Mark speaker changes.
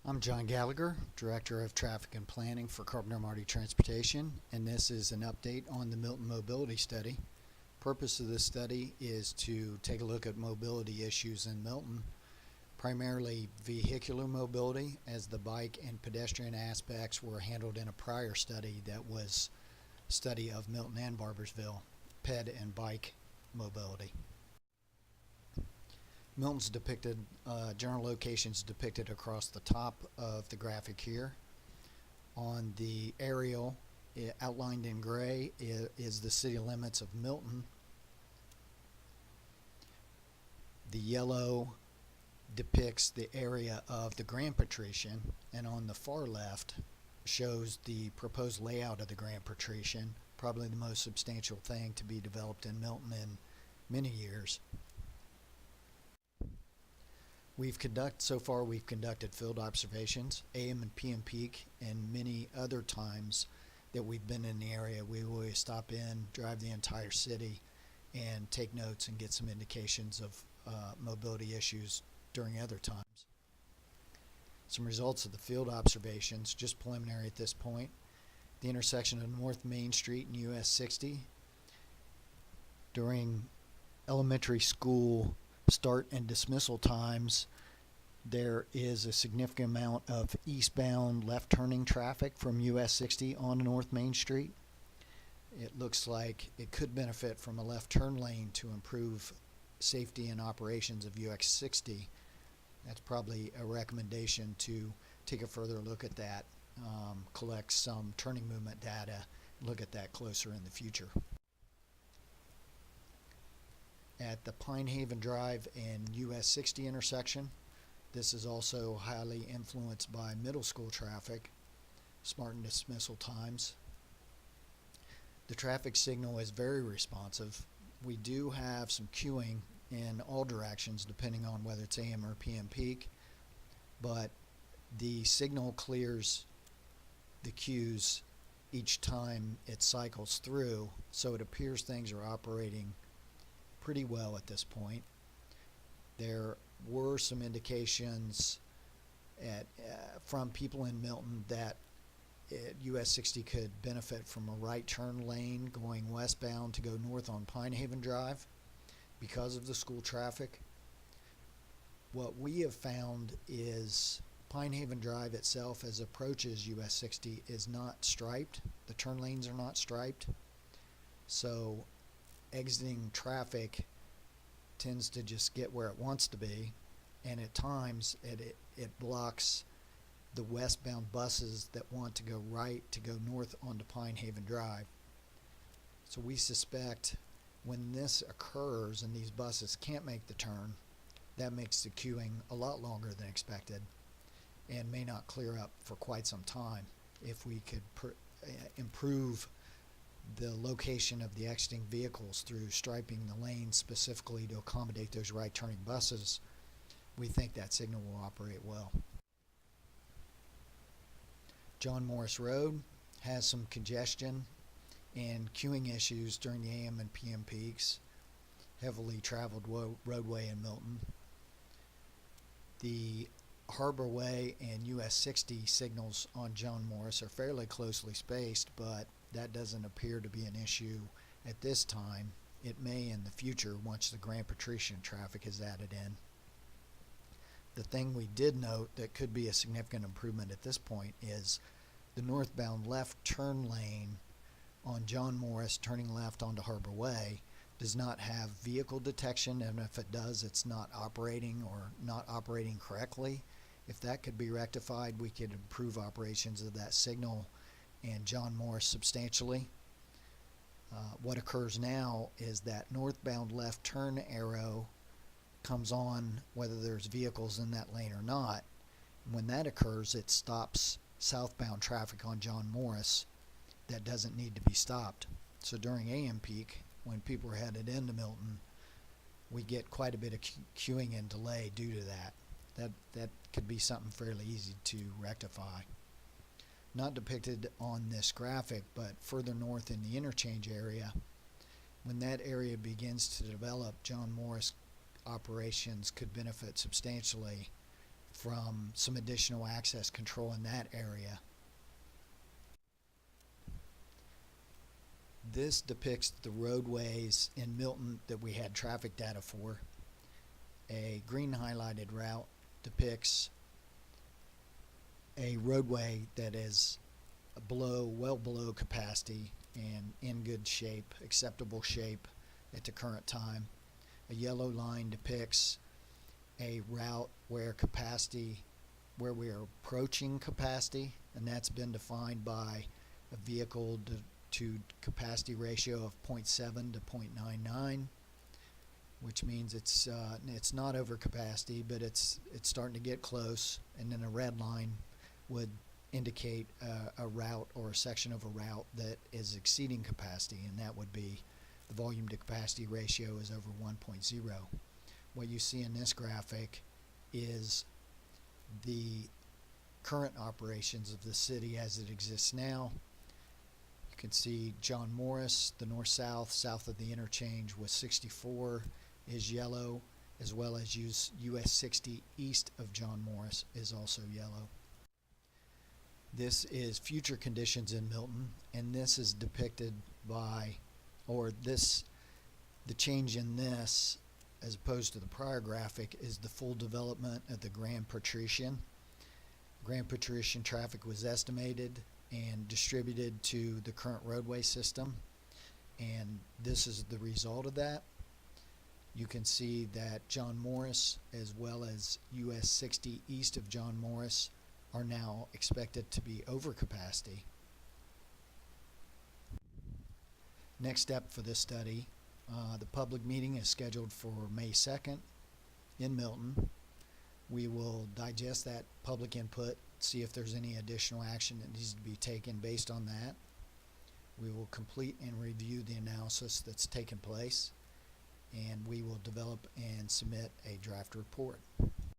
Speaker 1: I'm John Gallagher, Director of Traffic and Planning for Carpenter Marty Transportation, and this is an update on the Milton Mobility Study. Purpose of this study is to take a look at mobility issues in Milton, primarily vehicular mobility, as the bike and pedestrian aspects were handled in a prior study that was a study of Milton and Barboursville, ped and bike mobility. Milton's depicted, general locations depicted across the top of the graphic here. On the aerial, outlined in gray, is the city limits of Milton. The yellow depicts the area of the Grand Patrician, and on the far left shows the proposed layout of the Grand Patrician, probably the most substantial thing to be developed in Milton in many years. So far we've conducted field observations, AM and PM peak, and many other times that we've been in the area. We always stop in, drive the entire city, and take notes and get some indications of mobility issues during other times. Some results of the field observations, just preliminary at this point. The intersection of North Main Street and US 60 during elementary school start and dismissal times, there is a significant amount of eastbound left turning traffic from US 60 on North Main Street. It looks like it could benefit from a left turn lane to improve safety and operations of US 60. That's probably a recommendation to take a further look at that, collect some turning movement data, look at that closer in the future. At the Pine Haven Drive and US 60 intersection, this is also highly influenced by middle school traffic, smart and dismissal times. The traffic signal is very responsive. We do have some queuing in all directions depending on whether it's AM or PM peak, but the signal clears the queues each time it cycles through, so it appears things are operating pretty well at this point. There were some indications from people in Milton that US 60 could benefit from a right turn lane going westbound to go north on Pine Haven Drive because of the school traffic. What we have found is Pine Haven Drive itself, as approaches US 60, is not striped. The turn lanes are not striped, so exiting traffic tends to just get where it wants to be, and at times it blocks the westbound buses that want to go right to go north onto Pine Haven Drive. So we suspect when this occurs and these buses can't make the turn, that makes the queuing a lot longer than expected and may not clear up for quite some time. If we could improve the location of the exiting vehicles through striping the lanes specifically to accommodate those right turning buses, we think that signal will operate well. John Morris Road has some congestion and queuing issues during the AM and PM peaks. Heavily traveled roadway in Milton. The Harbor Way and US 60 signals on John Morris are fairly closely spaced, but that doesn't appear to be an issue at this time. It may in the future once the Grand Patrician traffic is added in. The thing we did note that could be a significant improvement at this point is the northbound left turn lane on John Morris turning left onto Harbor Way does not have vehicle detection, and if it does, it's not operating or not operating correctly. If that could be rectified, we could improve operations of that signal and John Morris substantially. What occurs now is that northbound left turn arrow comes on whether there's vehicles in that lane or not. When that occurs, it stops southbound traffic on John Morris that doesn't need to be stopped. So during AM peak, when people are headed into Milton, we get quite a bit of queuing and delay due to that. That could be something fairly easy to rectify. Not depicted on this graphic, but further north in the interchange area, when that area begins to develop, John Morris operations could benefit substantially from some additional access control in that area. This depicts the roadways in Milton that we had traffic data for. A green highlighted route depicts a roadway that is well below capacity and in good shape, acceptable shape at the current time. A yellow line depicts a route where we are approaching capacity, and that's been defined by a vehicle to capacity ratio of 0.7 to 0.99, which means it's not over capacity, but it's starting to get close. And then a red line would indicate a route or a section of a route that is exceeding capacity, and that would be the volume to capacity ratio is over 1.0. What you see in this graphic is the current operations of the city as it exists now. You can see John Morris, the north-south, south of the interchange with 64 is yellow, as well as US 60 east of John Morris is also yellow. This is future conditions in Milton, and this is depicted by, the change in this as opposed to the prior graphic is the full development of the Grand Patrician. Grand Patrician traffic was estimated and distributed to the current roadway system, and this is the result of that. You can see that John Morris as well as US 60 east of John Morris are now expected to be over capacity. Next step for this study, the public meeting is scheduled for May 2nd in Milton. We will digest that public input, see if there's any additional action that needs to be taken based on that. We will complete and review the analysis that's taken place, and we will develop and submit a draft report.